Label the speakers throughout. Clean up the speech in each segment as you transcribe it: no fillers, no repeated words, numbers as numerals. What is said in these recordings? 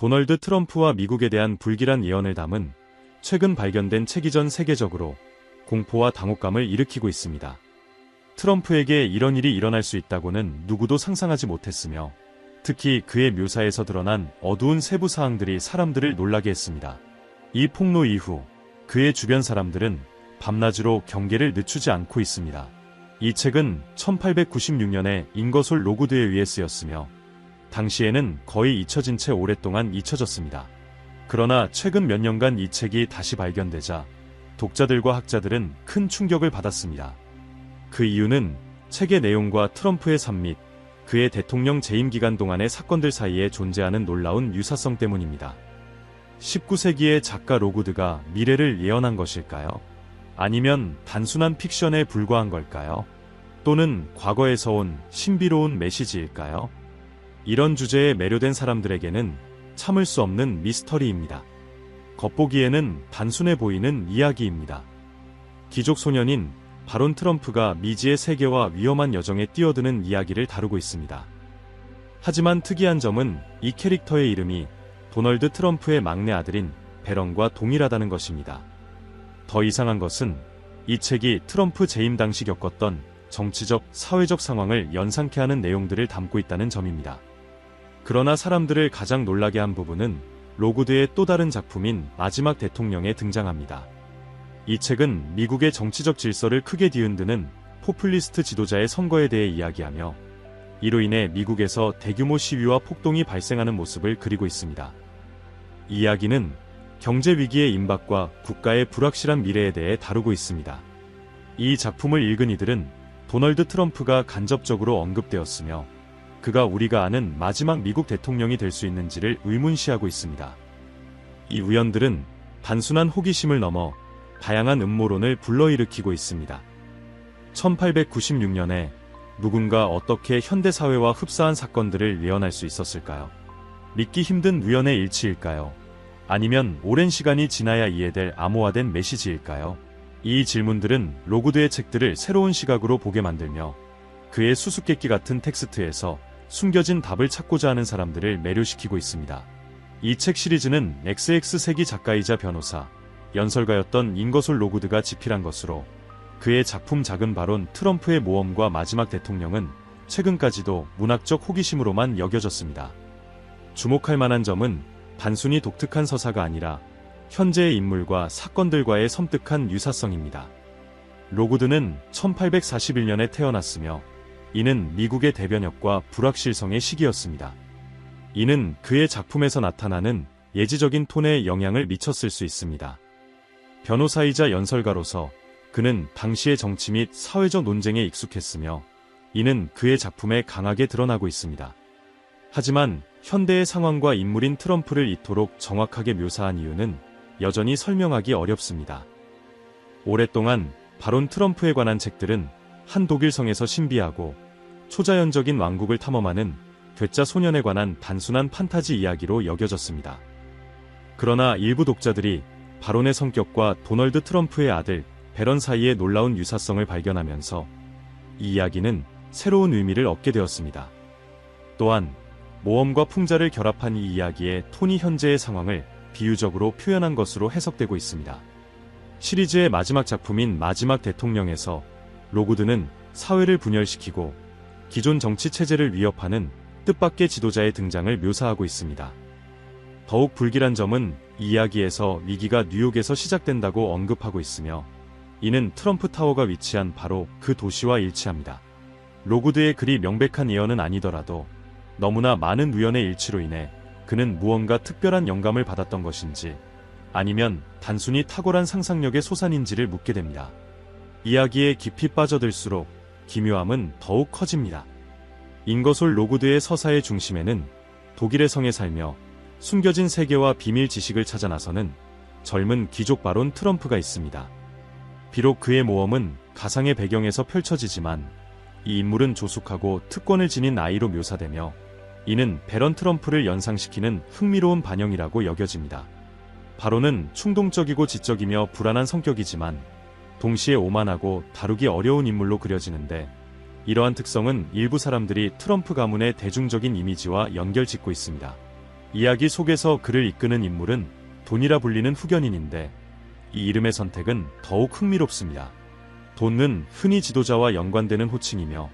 Speaker 1: 도널드 트럼프와 미국에 대한 불길한 예언을 담은 최근 발견된 책이 전 세계적으로 공포와 당혹감을 일으키고 있습니다. 트럼프에게 이런 일이 일어날 수 있다고는 누구도 상상하지 못했으며, 특히 그의 묘사에서 드러난 어두운 세부 사항들이 사람들을 놀라게 했습니다. 이 폭로 이후 그의 주변 사람들은 밤낮으로 경계를 늦추지 않고 있습니다. 이 책은 1896년에 잉거솔 로구드에 의해 쓰였으며 당시에는 거의 잊혀진 채 오랫동안 잊혀졌습니다. 그러나 최근 몇 년간 이 책이 다시 발견되자 독자들과 학자들은 큰 충격을 받았습니다. 그 이유는 책의 내용과 트럼프의 삶 및 그의 대통령 재임 기간 동안의 사건들 사이에 존재하는 놀라운 유사성 때문입니다. 19세기의 작가 로구드가 미래를 예언한 것일까요? 아니면 단순한 픽션에 불과한 걸까요? 또는 과거에서 온 신비로운 메시지일까요? 이런 주제에 매료된 사람들에게는 참을 수 없는 미스터리입니다. 겉보기에는 단순해 보이는 이야기입니다. 귀족 소년인 바론 트럼프가 미지의 세계와 위험한 여정에 뛰어드는 이야기를 다루고 있습니다. 하지만 특이한 점은 이 캐릭터의 이름이 도널드 트럼프의 막내 아들인 배런과 동일하다는 것입니다. 더 이상한 것은 이 책이 트럼프 재임 당시 겪었던 정치적, 사회적 상황을 연상케 하는 내용들을 담고 있다는 점입니다. 그러나 사람들을 가장 놀라게 한 부분은 로구드의 또 다른 작품인 마지막 대통령에 등장합니다. 이 책은 미국의 정치적 질서를 크게 뒤흔드는 포퓰리스트 지도자의 선거에 대해 이야기하며, 이로 인해 미국에서 대규모 시위와 폭동이 발생하는 모습을 그리고 있습니다. 이 이야기는 경제 위기의 임박과 국가의 불확실한 미래에 대해 다루고 있습니다. 이 작품을 읽은 이들은 도널드 트럼프가 간접적으로 언급되었으며, 그가 우리가 아는 마지막 미국 대통령이 될 수 있는지를 의문시하고 있습니다. 이 우연들은 단순한 호기심을 넘어 다양한 음모론을 불러일으키고 있습니다. 1896년에 누군가 어떻게 현대사회와 흡사한 사건들을 예언할 수 있었을까요? 믿기 힘든 우연의 일치일까요? 아니면 오랜 시간이 지나야 이해될 암호화된 메시지일까요? 이 질문들은 로구드의 책들을 새로운 시각으로 보게 만들며 그의 수수께끼 같은 텍스트에서 숨겨진 답을 찾고자 하는 사람들을 매료시키고 있습니다. 이 책 시리즈는 XX세기 작가이자 변호사, 연설가였던 잉거솔 로구드가 집필한 것으로, 그의 작품 작은 바론 트럼프의 모험과 마지막 대통령은 최근까지도 문학적 호기심으로만 여겨졌습니다. 주목할 만한 점은 단순히 독특한 서사가 아니라 현재의 인물과 사건들과의 섬뜩한 유사성입니다. 로구드는 1841년에 태어났으며 이는 미국의 대변혁과 불확실성의 시기였습니다. 이는 그의 작품에서 나타나는 예지적인 톤에 영향을 미쳤을 수 있습니다. 변호사이자 연설가로서 그는 당시의 정치 및 사회적 논쟁에 익숙했으며 이는 그의 작품에 강하게 드러나고 있습니다. 하지만 현대의 상황과 인물인 트럼프를 이토록 정확하게 묘사한 이유는 여전히 설명하기 어렵습니다. 오랫동안 바론 트럼프에 관한 책들은 한 독일성에서 신비하고 초자연적인 왕국을 탐험하는 괴짜 소년에 관한 단순한 판타지 이야기로 여겨졌습니다. 그러나 일부 독자들이 바론의 성격과 도널드 트럼프의 아들 배런 사이의 놀라운 유사성을 발견하면서 이 이야기는 새로운 의미를 얻게 되었습니다. 또한 모험과 풍자를 결합한 이 이야기의 톤이 현재의 상황을 비유적으로 표현한 것으로 해석되고 있습니다. 시리즈의 마지막 작품인 마지막 대통령에서 로구드는 사회를 분열시키고 기존 정치 체제를 위협하는 뜻밖의 지도자의 등장을 묘사하고 있습니다. 더욱 불길한 점은 이 이야기에서 위기가 뉴욕에서 시작된다고 언급하고 있으며 이는 트럼프 타워가 위치한 바로 그 도시와 일치합니다. 로구드의 그리 명백한 예언은 아니더라도 너무나 많은 우연의 일치로 인해 그는 무언가 특별한 영감을 받았던 것인지 아니면 단순히 탁월한 상상력의 소산인지를 묻게 됩니다. 이야기에 깊이 빠져들수록 기묘함은 더욱 커집니다. 잉거솔 로구드의 서사의 중심에는 독일의 성에 살며 숨겨진 세계와 비밀 지식을 찾아 나서는 젊은 귀족 바론 트럼프가 있습니다. 비록 그의 모험은 가상의 배경에서 펼쳐지지만 이 인물은 조숙하고 특권을 지닌 아이로 묘사되며 이는 배런 트럼프를 연상시키는 흥미로운 반영이라고 여겨집니다. 바론은 충동적이고 지적이며 불안한 성격이지만 동시에 오만하고 다루기 어려운 인물로 그려지는데 이러한 특성은 일부 사람들이 트럼프 가문의 대중적인 이미지와 연결짓고 있습니다. 이야기 속에서 그를 이끄는 인물은 돈이라 불리는 후견인인데 이 이름의 선택은 더욱 흥미롭습니다. 돈은 흔히 지도자와 연관되는 호칭이며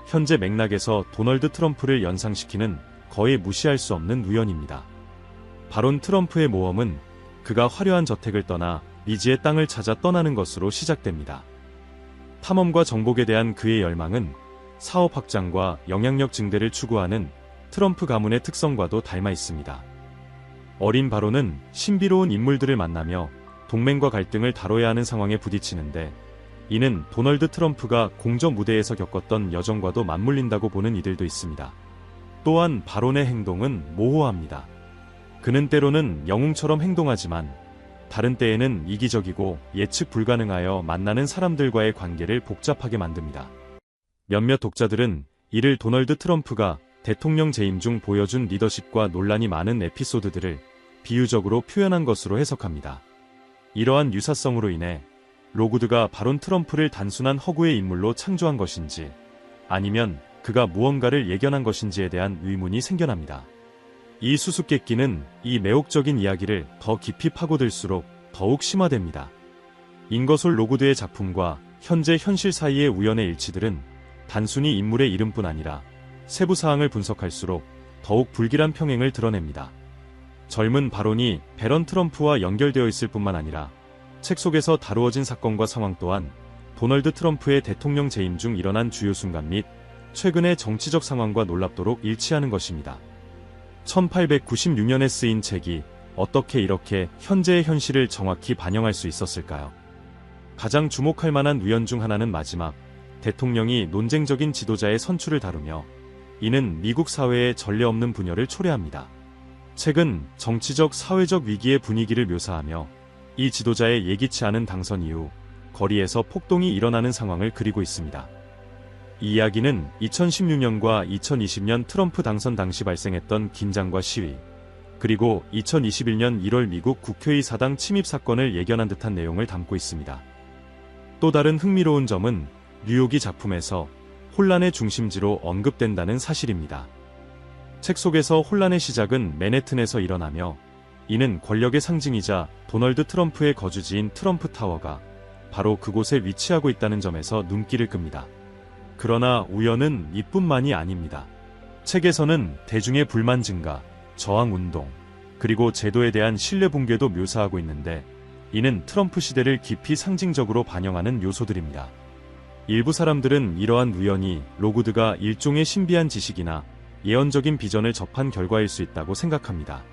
Speaker 1: 현재 맥락에서 도널드 트럼프를 연상시키는 거의 무시할 수 없는 우연입니다. 바론 트럼프의 모험은 그가 화려한 저택을 떠나 미지의 땅을 찾아 떠나는 것으로 시작됩니다. 탐험과 정복에 대한 그의 열망은 사업 확장과 영향력 증대를 추구하는 트럼프 가문의 특성과도 닮아 있습니다. 어린 바론은 신비로운 인물들을 만나며 동맹과 갈등을 다뤄야 하는 상황에 부딪히는데 이는 도널드 트럼프가 공적 무대에서 겪었던 여정과도 맞물린다고 보는 이들도 있습니다. 또한 바론의 행동은 모호합니다. 그는 때로는 영웅처럼 행동하지만 다른 때에는 이기적이고 예측 불가능하여 만나는 사람들과의 관계를 복잡하게 만듭니다. 몇몇 독자들은 이를 도널드 트럼프가 대통령 재임 중 보여준 리더십과 논란이 많은 에피소드들을 비유적으로 표현한 것으로 해석합니다. 이러한 유사성으로 인해 로구드가 바론 트럼프를 단순한 허구의 인물로 창조한 것인지 아니면 그가 무언가를 예견한 것인지에 대한 의문이 생겨납니다. 이 수수께끼는 이 매혹적인 이야기를 더 깊이 파고들수록 더욱 심화됩니다. 잉거솔 로구드의 작품과 현재 현실 사이의 우연의 일치들은 단순히 인물의 이름뿐 아니라 세부 사항을 분석할수록 더욱 불길한 평행을 드러냅니다. 젊은 바론이 배런 트럼프와 연결되어 있을 뿐만 아니라 책 속에서 다루어진 사건과 상황 또한 도널드 트럼프의 대통령 재임 중 일어난 주요 순간 및 최근의 정치적 상황과 놀랍도록 일치하는 것입니다. 1896년에 쓰인 책이 어떻게 이렇게 현재의 현실을 정확히 반영할 수 있었을까요? 가장 주목할 만한 우연 중 하나는 마지막 대통령이 논쟁적인 지도자의 선출을 다루며 이는 미국 사회의 전례 없는 분열을 초래합니다. 책은 정치적 사회적 위기의 분위기를 묘사하며 이 지도자의 예기치 않은 당선 이후 거리에서 폭동이 일어나는 상황을 그리고 있습니다. 이 이야기는 2016년과 2020년 트럼프 당선 당시 발생했던 긴장과 시위, 그리고 2021년 1월 미국 국회의 사당 침입 사건을 예견한 듯한 내용을 담고 있습니다. 또 다른 흥미로운 점은 뉴욕이 작품에서 혼란의 중심지로 언급된다는 사실입니다. 책 속에서 혼란의 시작은 맨해튼에서 일어나며 이는 권력의 상징이자 도널드 트럼프의 거주지인 트럼프 타워가 바로 그곳에 위치하고 있다는 점에서 눈길을 끕니다. 그러나 우연은 이뿐만이 아닙니다. 책에서는 대중의 불만 증가, 저항 운동, 그리고 제도에 대한 신뢰 붕괴도 묘사하고 있는데 이는 트럼프 시대를 깊이 상징적으로 반영하는 요소들입니다. 일부 사람들은 이러한 우연이 로구드가 일종의 신비한 지식이나 예언적인 비전을 접한 결과일 수 있다고 생각합니다.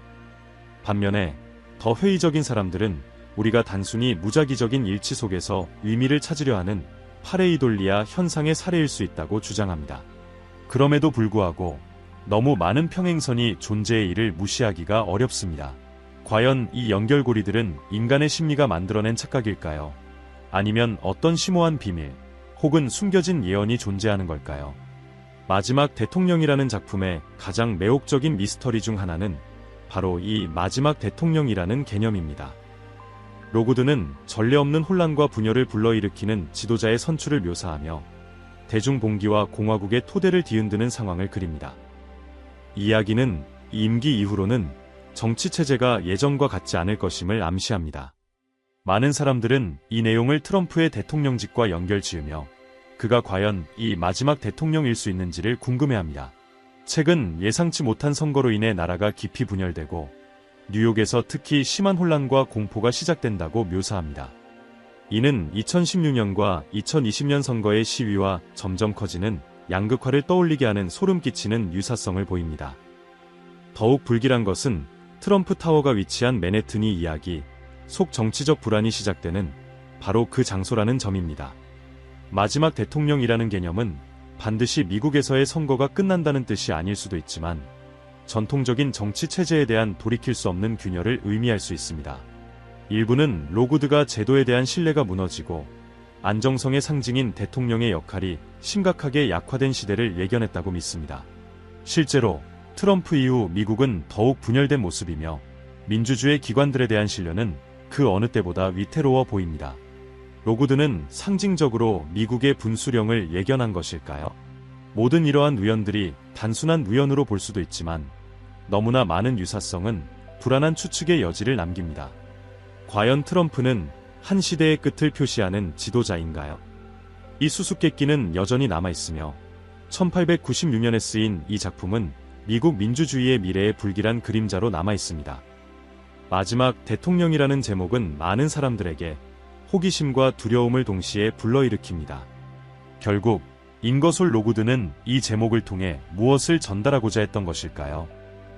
Speaker 1: 반면에 더 회의적인 사람들은 우리가 단순히 무작위적인 일치 속에서 의미를 찾으려 하는 파레이돌리아 현상의 사례일 수 있다고 주장합니다. 그럼에도 불구하고 너무 많은 평행선이 존재의 이를 무시하기가 어렵습니다. 과연 이 연결고리들은 인간의 심리가 만들어낸 착각일까요? 아니면 어떤 심오한 비밀, 혹은 숨겨진 예언이 존재하는 걸까요? 마지막 대통령이라는 작품의 가장 매혹적인 미스터리 중 하나는 바로 이 마지막 대통령이라는 개념입니다. 로구드는 전례 없는 혼란과 분열을 불러일으키는 지도자의 선출을 묘사하며 대중봉기와 공화국의 토대를 뒤흔드는 상황을 그립니다. 이 이야기는 임기 이후로는 정치체제가 예전과 같지 않을 것임을 암시합니다. 많은 사람들은 이 내용을 트럼프의 대통령직과 연결지으며 그가 과연 이 마지막 대통령일 수 있는지를 궁금해합니다. 책은 예상치 못한 선거로 인해 나라가 깊이 분열되고 뉴욕에서 특히 심한 혼란과 공포가 시작된다고 묘사합니다. 이는 2016년과 2020년 선거의 시위와 점점 커지는 양극화를 떠올리게 하는 소름 끼치는 유사성을 보입니다. 더욱 불길한 것은 트럼프 타워가 위치한 맨해튼이 이야기 속 정치적 불안이 시작되는 바로 그 장소라는 점입니다. 마지막 대통령이라는 개념은 반드시 미국에서의 선거가 끝난다는 뜻이 아닐 수도 있지만 전통적인 정치 체제에 대한 돌이킬 수 없는 균열을 의미할 수 있습니다. 일부는 로구드가 제도에 대한 신뢰가 무너지고 안정성의 상징인 대통령의 역할이 심각하게 약화된 시대를 예견했다고 믿습니다. 실제로 트럼프 이후 미국은 더욱 분열된 모습이며 민주주의 기관들에 대한 신뢰는 그 어느 때보다 위태로워 보입니다. 로구드는 상징적으로 미국의 분수령을 예견한 것일까요? 모든 이러한 우연들이 단순한 우연으로 볼 수도 있지만 너무나 많은 유사성은 불안한 추측의 여지를 남깁니다. 과연 트럼프는 한 시대의 끝을 표시하는 지도자인가요? 이 수수께끼는 여전히 남아있으며 1896년에 쓰인 이 작품은 미국 민주주의의 미래의 불길한 그림자로 남아있습니다. 마지막 대통령이라는 제목은 많은 사람들에게 호기심과 두려움을 동시에 불러일으킵니다. 결국 잉거솔 로구드는 이 제목을 통해 무엇을 전달하고자 했던 것일까요?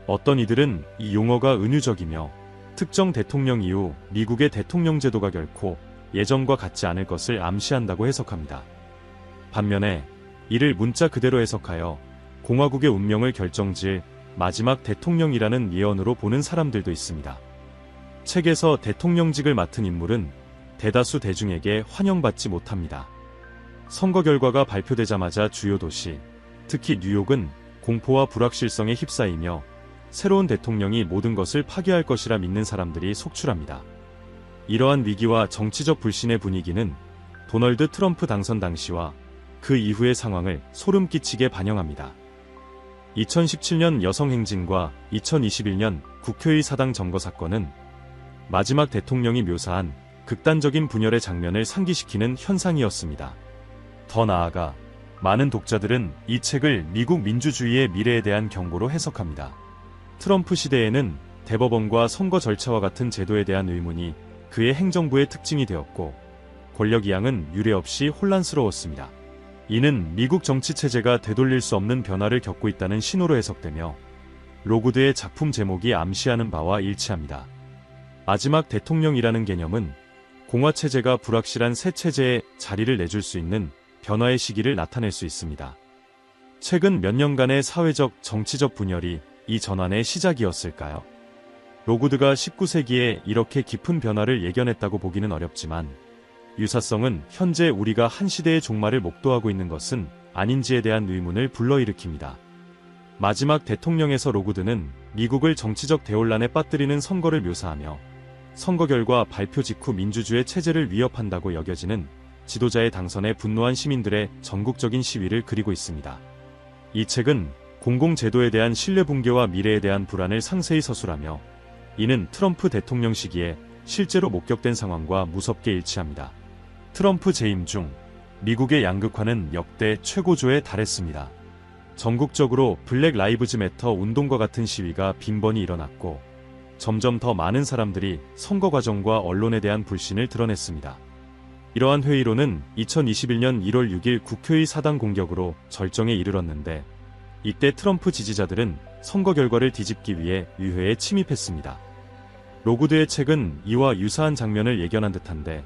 Speaker 1: 어떤 이들은 이 용어가 은유적이며 특정 대통령 이후 미국의 대통령 제도가 결코 예전과 같지 않을 것을 암시한다고 해석합니다. 반면에 이를 문자 그대로 해석하여 공화국의 운명을 결정지을 마지막 대통령이라는 예언으로 보는 사람들도 있습니다. 책에서 대통령직을 맡은 인물은 대다수 대중에게 환영받지 못합니다. 선거 결과가 발표되자마자 주요 도시, 특히 뉴욕은 공포와 불확실성에 휩싸이며 새로운 대통령이 모든 것을 파괴할 것이라 믿는 사람들이 속출합니다. 이러한 위기와 정치적 불신의 분위기는 도널드 트럼프 당선 당시와 그 이후의 상황을 소름 끼치게 반영합니다. 2017년 여성 행진과 2021년 국회의 사당 점거 사건은 마지막 대통령이 묘사한 극단적인 분열의 장면을 상기시키는 현상이었습니다. 더 나아가 많은 독자들은 이 책을 미국 민주주의의 미래에 대한 경고로 해석합니다. 트럼프 시대에는 대법원과 선거 절차와 같은 제도에 대한 의문이 그의 행정부의 특징이 되었고 권력 이양은 유례없이 혼란스러웠습니다. 이는 미국 정치 체제가 되돌릴 수 없는 변화를 겪고 있다는 신호로 해석되며 로구드의 작품 제목이 암시하는 바와 일치합니다. 마지막 대통령이라는 개념은 공화 체제가 불확실한 새 체제에 자리를 내줄 수 있는 변화의 시기를 나타낼 수 있습니다. 최근 몇 년간의 사회적, 정치적 분열이 이 전환의 시작이었을까요? 로구드가 19세기에 이렇게 깊은 변화를 예견했다고 보기는 어렵지만 유사성은 현재 우리가 한 시대의 종말을 목도하고 있는 것은 아닌지에 대한 의문을 불러일으킵니다. 마지막 대통령에서 로구드는 미국을 정치적 대혼란에 빠뜨리는 선거를 묘사하며 선거 결과 발표 직후 민주주의 체제를 위협한다고 여겨지는 지도자의 당선에 분노한 시민들의 전국적인 시위를 그리고 있습니다. 이 책은 공공제도에 대한 신뢰 붕괴와 미래에 대한 불안을 상세히 서술하며 이는 트럼프 대통령 시기에 실제로 목격된 상황과 무섭게 일치합니다. 트럼프 재임 중 미국의 양극화는 역대 최고조에 달했습니다. 전국적으로 블랙 라이브즈 매터 운동과 같은 시위가 빈번히 일어났고 점점 더 많은 사람들이 선거 과정과 언론에 대한 불신을 드러냈습니다. 이러한 회의로는 2021년 1월 6일 국회의 사당 공격으로 절정에 이르렀는데 이때 트럼프 지지자들은 선거 결과를 뒤집기 위해 의회에 침입했습니다. 로구드의 책은 이와 유사한 장면을 예견한 듯한데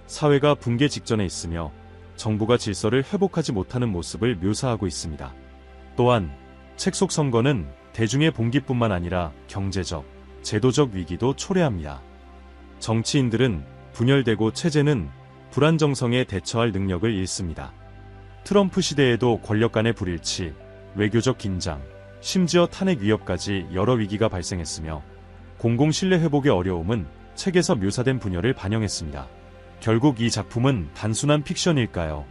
Speaker 1: 사회가 붕괴 직전에 있으며 정부가 질서를 회복하지 못하는 모습을 묘사하고 있습니다. 또한 책 속 선거는 대중의 봉기뿐만 아니라 경제적, 제도적 위기도 초래합니다. 정치인들은 분열되고 체제는 불안정성에 대처할 능력을 잃습니다. 트럼프 시대에도 권력 간의 불일치, 외교적 긴장, 심지어 탄핵 위협까지 여러 위기가 발생했으며 공공 신뢰 회복의 어려움은 책에서 묘사된 분열을 반영했습니다. 결국 이 작품은 단순한 픽션일까요?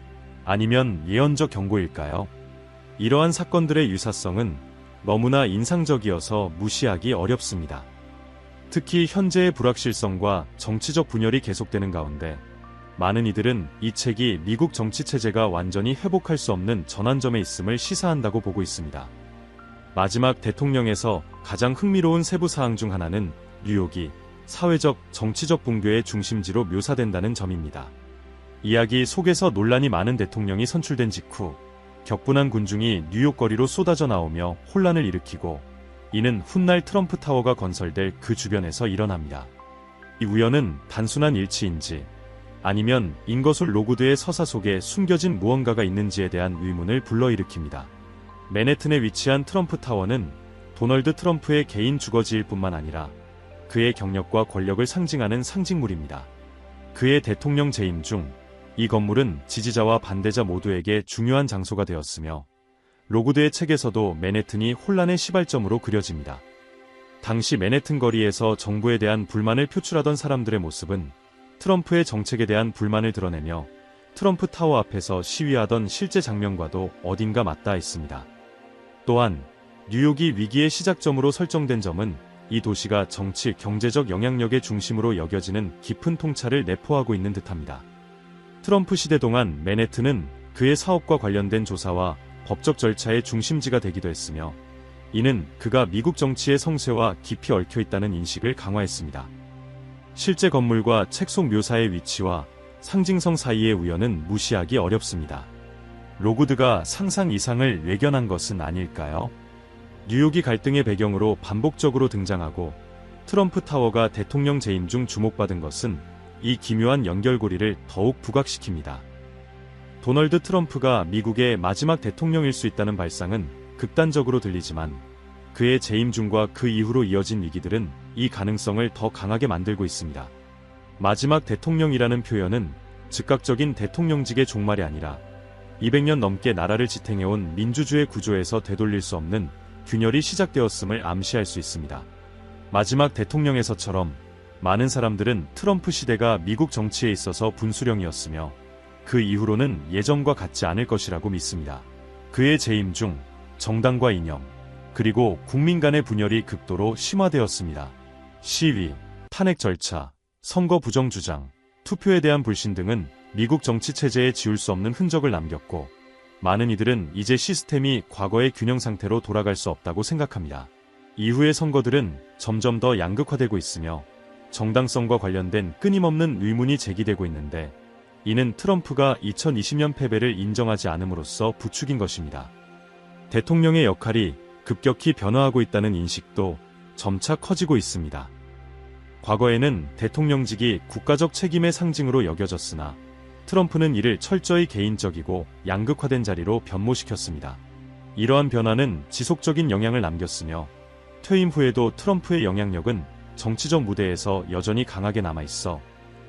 Speaker 1: 아니면 예언적 경고일까요? 이러한 사건들의 유사성은 너무나 인상적이어서 무시하기 어렵습니다. 특히 현재의 불확실성과 정치적 분열이 계속되는 가운데 많은 이들은 이 책이 미국 정치 체제가 완전히 회복할 수 없는 전환점에 있음을 시사한다고 보고 있습니다. 마지막 대통령에서 가장 흥미로운 세부 사항 중 하나는 뉴욕이 사회적, 정치적 붕괴의 중심지로 묘사된다는 점입니다. 이야기 속에서 논란이 많은 대통령이 선출된 직후 격분한 군중이 뉴욕 거리로 쏟아져 나오며 혼란을 일으키고 이는 훗날 트럼프 타워가 건설될 그 주변에서 일어납니다. 이 우연은 단순한 일치인지 아니면 잉거솔 로구드의 서사 속에 숨겨진 무언가가 있는지에 대한 의문을 불러일으킵니다. 맨해튼에 위치한 트럼프 타워는 도널드 트럼프의 개인 주거지일 뿐만 아니라 그의 경력과 권력을 상징하는 상징물입니다. 그의 대통령 재임 중 이 건물은 지지자와 반대자 모두에게 중요한 장소가 되었으며 로구드의 책에서도 맨해튼이 혼란의 시발점으로 그려집니다. 당시 맨해튼 거리에서 정부에 대한 불만을 표출하던 사람들의 모습은 트럼프의 정책에 대한 불만을 드러내며 트럼프 타워 앞에서 시위하던 실제 장면과도 어딘가 맞닿아 있습니다. 또한 뉴욕이 위기의 시작점으로 설정된 점은 이 도시가 정치, 경제적 영향력의 중심으로 여겨지는 깊은 통찰을 내포하고 있는 듯합니다. 트럼프 시대 동안 맨해튼은 그의 사업과 관련된 조사와 법적 절차의 중심지가 되기도 했으며, 이는 그가 미국 정치의 성쇠와 깊이 얽혀 있다는 인식을 강화했습니다. 실제 건물과 책 속 묘사의 위치와 상징성 사이의 우연은 무시하기 어렵습니다. 로구드가 상상 이상을 외견한 것은 아닐까요? 뉴욕이 갈등의 배경으로 반복적으로 등장하고 트럼프 타워가 대통령 재임 중 주목받은 것은 이 기묘한 연결고리를 더욱 부각시킵니다. 도널드 트럼프가 미국의 마지막 대통령일 수 있다는 발상은 극단적으로 들리지만, 그의 재임 중과 그 이후로 이어진 위기들은 이 가능성을 더 강하게 만들고 있습니다. 마지막 대통령이라는 표현은 즉각적인 대통령직의 종말이 아니라 200년 넘게 나라를 지탱해온 민주주의 구조에서 되돌릴 수 없는 균열이 시작되었음을 암시할 수 있습니다. 마지막 대통령에서처럼 많은 사람들은 트럼프 시대가 미국 정치에 있어서 분수령이었으며, 그 이후로는 예전과 같지 않을 것이라고 믿습니다. 그의 재임 중 정당과 이념, 그리고 국민 간의 분열이 극도로 심화되었습니다. 시위, 탄핵 절차, 선거 부정 주장, 투표에 대한 불신 등은 미국 정치 체제에 지울 수 없는 흔적을 남겼고, 많은 이들은 이제 시스템이 과거의 균형 상태로 돌아갈 수 없다고 생각합니다. 이후의 선거들은 점점 더 양극화되고 있으며 정당성과 관련된 끊임없는 의문이 제기되고 있는데, 이는 트럼프가 2020년 패배를 인정하지 않음으로써 부추긴 것입니다. 대통령의 역할이 급격히 변화하고 있다는 인식도 점차 커지고 있습니다. 과거에는 대통령직이 국가적 책임의 상징으로 여겨졌으나, 트럼프는 이를 철저히 개인적이고 양극화된 자리로 변모시켰습니다. 이러한 변화는 지속적인 영향을 남겼으며, 퇴임 후에도 트럼프의 영향력은 정치적 무대에서 여전히 강하게 남아있어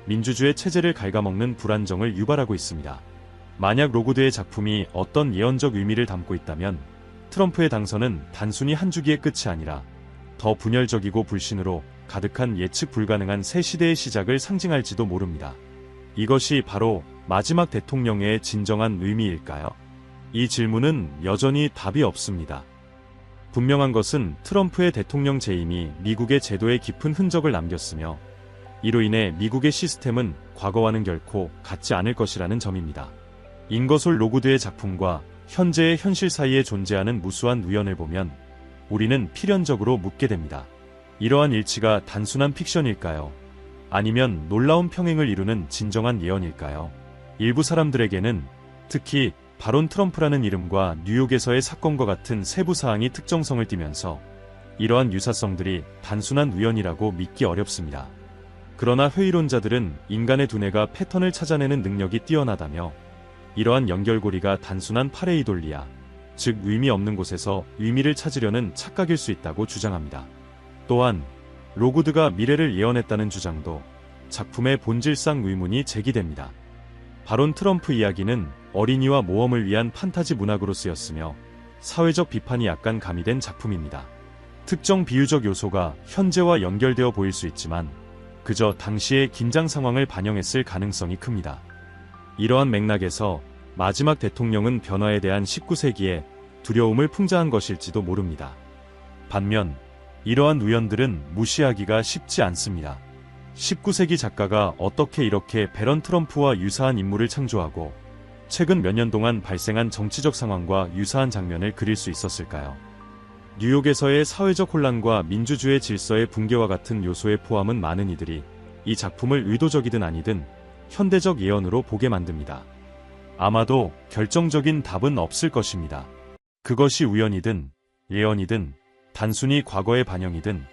Speaker 1: 민주주의 체제를 갉아먹는 불안정을 유발하고 있습니다. 만약 로구드의 작품이 어떤 예언적 의미를 담고 있다면, 트럼프의 당선은 단순히 한 주기의 끝이 아니라 더 분열적이고 불신으로 가득한 예측 불가능한 새 시대의 시작을 상징할지도 모릅니다. 이것이 바로 마지막 대통령의 진정한 의미일까요? 이 질문은 여전히 답이 없습니다. 분명한 것은 트럼프의 대통령 재임이 미국의 제도에 깊은 흔적을 남겼으며, 이로 인해 미국의 시스템은 과거와는 결코 같지 않을 것이라는 점입니다. 잉거솔 로구드의 작품과 현재의 현실 사이에 존재하는 무수한 우연을 보면 우리는 필연적으로 묻게 됩니다. 이러한 일치가 단순한 픽션일까요? 아니면 놀라운 평행을 이루는 진정한 예언일까요? 일부 사람들에게는, 특히 바론 트럼프라는 이름과 뉴욕에서의 사건과 같은 세부 사항이 특정성을 띠면서 이러한 유사성들이 단순한 우연이라고 믿기 어렵습니다. 그러나 회의론자들은 인간의 두뇌가 패턴을 찾아내는 능력이 뛰어나다며, 이러한 연결고리가 단순한 파레이돌리아, 즉 의미 없는 곳에서 의미를 찾으려는 착각일 수 있다고 주장합니다. 또한 로구드가 미래를 예언했다는 주장도 작품의 본질상 의문이 제기됩니다. 바론 트럼프 이야기는 어린이와 모험을 위한 판타지 문학으로 쓰였으며, 사회적 비판이 약간 가미된 작품입니다. 특정 비유적 요소가 현재와 연결되어 보일 수 있지만 그저 당시의 긴장 상황을 반영했을 가능성이 큽니다. 이러한 맥락에서 마지막 대통령은 변화에 대한 19세기의 두려움을 풍자한 것일지도 모릅니다. 반면 이러한 우연들은 무시하기가 쉽지 않습니다. 19세기 작가가 어떻게 이렇게 배런 트럼프와 유사한 인물을 창조하고 최근 몇 년 동안 발생한 정치적 상황과 유사한 장면을 그릴 수 있었을까요? 뉴욕에서의 사회적 혼란과 민주주의 질서의 붕괴와 같은 요소의 포함은 많은 이들이 이 작품을 의도적이든 아니든 현대적 예언으로 보게 만듭니다. 아마도 결정적인 답은 없을 것입니다. 그것이 우연이든 예언이든 단순히 과거의 반영이든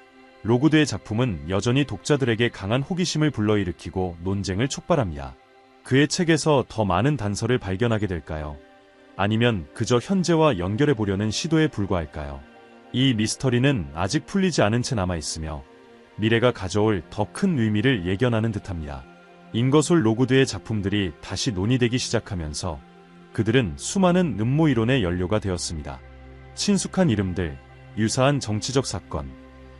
Speaker 1: 로구드의 작품은 여전히 독자들에게 강한 호기심을 불러일으키고 논쟁을 촉발합니다. 그의 책에서 더 많은 단서를 발견하게 될까요? 아니면 그저 현재와 연결해 보려는 시도에 불과할까요? 이 미스터리는 아직 풀리지 않은 채 남아있으며 미래가 가져올 더 큰 의미를 예견하는 듯합니다. 잉거솔 로구드의 작품들이 다시 논의되기 시작하면서 그들은 수많은 음모이론의 연료가 되었습니다. 친숙한 이름들, 유사한 정치적 사건,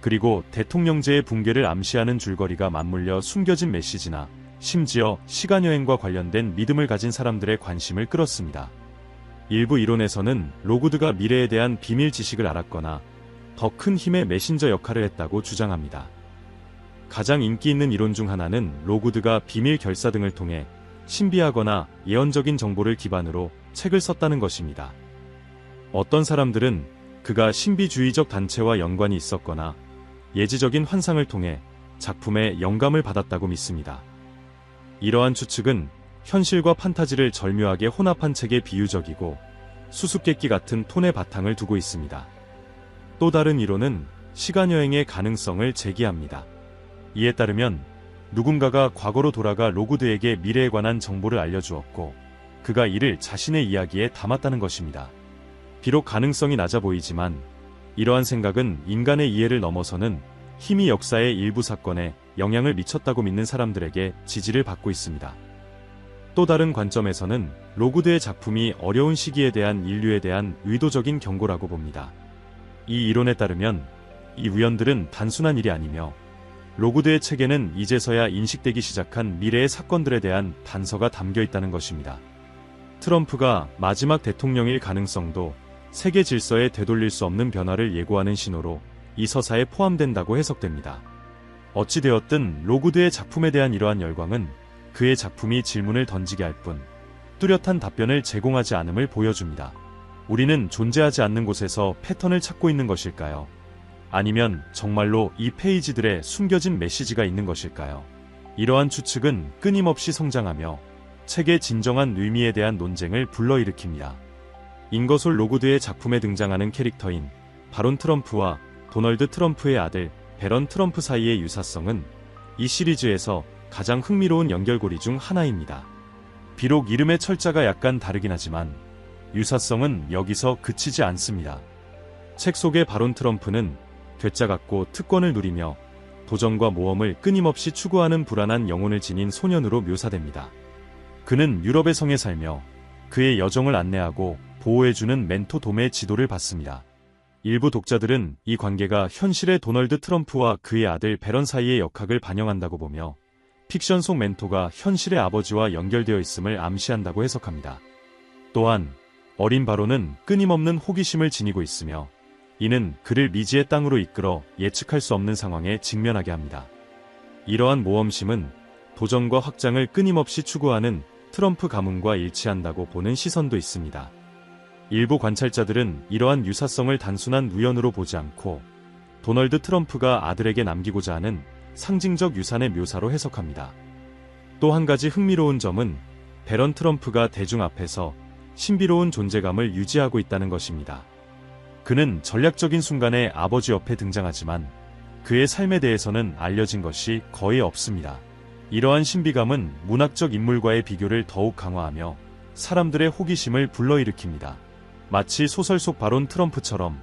Speaker 1: 그리고 대통령제의 붕괴를 암시하는 줄거리가 맞물려 숨겨진 메시지나 심지어 시간여행과 관련된 믿음을 가진 사람들의 관심을 끌었습니다. 일부 이론에서는 로구드가 미래에 대한 비밀 지식을 알았거나 더 큰 힘의 메신저 역할을 했다고 주장합니다. 가장 인기 있는 이론 중 하나는 로구드가 비밀 결사 등을 통해 신비하거나 예언적인 정보를 기반으로 책을 썼다는 것입니다. 어떤 사람들은 그가 신비주의적 단체와 연관이 있었거나 예지적인 환상을 통해 작품에 영감을 받았다고 믿습니다. 이러한 추측은 현실과 판타지를 절묘하게 혼합한 책의 비유적이고 수수께끼 같은 톤의 바탕을 두고 있습니다. 또 다른 이론은 시간여행의 가능성을 제기합니다. 이에 따르면 누군가가 과거로 돌아가 로구드에게 미래에 관한 정보를 알려주었고 그가 이를 자신의 이야기에 담았다는 것입니다. 비록 가능성이 낮아 보이지만 이러한 생각은 인간의 이해를 넘어서는 힘이 역사의 일부 사건에 영향을 미쳤다고 믿는 사람들에게 지지를 받고 있습니다. 또 다른 관점에서는 로구드의 작품이 어려운 시기에 대한 인류에 대한 의도적인 경고라고 봅니다. 이 이론에 따르면 이 우연들은 단순한 일이 아니며 로구드의 책에는 이제서야 인식되기 시작한 미래의 사건들에 대한 단서가 담겨 있다는 것입니다. 트럼프가 마지막 대통령일 가능성도 세계 질서에 되돌릴 수 없는 변화를 예고하는 신호로 이 서사에 포함된다고 해석됩니다. 어찌되었든 로구드의 작품에 대한 이러한 열광은 그의 작품이 질문을 던지게 할 뿐 뚜렷한 답변을 제공하지 않음을 보여줍니다. 우리는 존재하지 않는 곳에서 패턴을 찾고 있는 것일까요? 아니면 정말로 이 페이지들에 숨겨진 메시지가 있는 것일까요? 이러한 추측은 끊임없이 성장하며 책의 진정한 의미에 대한 논쟁을 불러일으킵니다. 인거솔 로구드의 작품에 등장하는 캐릭터인 바론 트럼프와 도널드 트럼프의 아들 배런 트럼프 사이의 유사성은 이 시리즈에서 가장 흥미로운 연결고리 중 하나입니다. 비록 이름의 철자가 약간 다르긴 하지만 유사성은 여기서 그치지 않습니다. 책 속의 바론 트럼프는 괴짜 같고 특권을 누리며 도전과 모험을 끊임없이 추구하는 불안한 영혼을 지닌 소년으로 묘사됩니다. 그는 유럽의 성에 살며 그의 여정을 안내하고 보호해주는 멘토 돔의 지도를 받습니다. 일부 독자들은 이 관계가 현실의 도널드 트럼프와 그의 아들 배런 사이의 역학을 반영한다고 보며 픽션 속 멘토가 현실의 아버지와 연결되어 있음을 암시한다고 해석합니다. 또한 어린 바론은 끊임없는 호기심을 지니고 있으며 이는 그를 미지의 땅으로 이끌어 예측할 수 없는 상황에 직면하게 합니다. 이러한 모험심은 도전과 확장을 끊임없이 추구하는 트럼프 가문과 일치한다고 보는 시선도 있습니다. 일부 관찰자들은 이러한 유사성을 단순한 우연으로 보지 않고 도널드 트럼프가 아들에게 남기고자 하는 상징적 유산의 묘사로 해석합니다. 또 한 가지 흥미로운 점은 배런 트럼프가 대중 앞에서 신비로운 존재감을 유지하고 있다는 것입니다. 그는 전략적인 순간에 아버지 옆에 등장하지만 그의 삶에 대해서는 알려진 것이 거의 없습니다. 이러한 신비감은 문학적 인물과의 비교를 더욱 강화하며 사람들의 호기심을 불러일으킵니다. 마치 소설 속 바론 트럼프처럼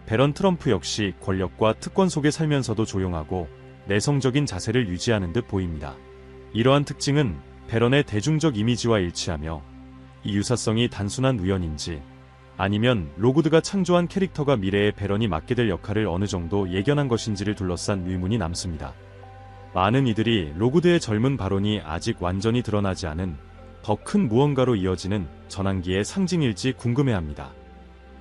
Speaker 1: 배런 트럼프 역시 권력과 특권 속에 살면서도 조용하고 내성적인 자세를 유지하는 듯 보입니다. 이러한 특징은 배런의 대중적 이미지와 일치하며 이 유사성이 단순한 우연인지 아니면 로구드가 창조한 캐릭터가 미래의 배런이 맡게 될 역할을 어느 정도 예견한 것인지를 둘러싼 의문이 남습니다. 많은 이들이 로구드의 젊은 바론이 아직 완전히 드러나지 않은 더 큰 무언가로 이어지는 전환기의 상징일지 궁금해합니다.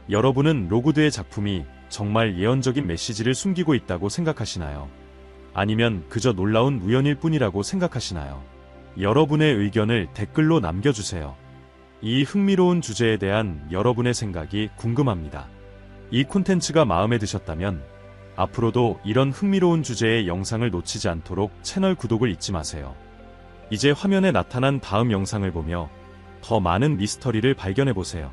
Speaker 1: 여러분은 로구드의 작품이 정말 예언적인 메시지를 숨기고 있다고 생각하시나요? 아니면 그저 놀라운 우연일 뿐이라고 생각하시나요? 여러분의 의견을 댓글로 남겨주세요. 이 흥미로운 주제에 대한 여러분의 생각이 궁금합니다. 이 콘텐츠가 마음에 드셨다면 앞으로도 이런 흥미로운 주제의 영상을 놓치지 않도록 채널 구독을 잊지 마세요. 이제 화면에 나타난 다음 영상을 보며 더 많은 미스터리를 발견해보세요.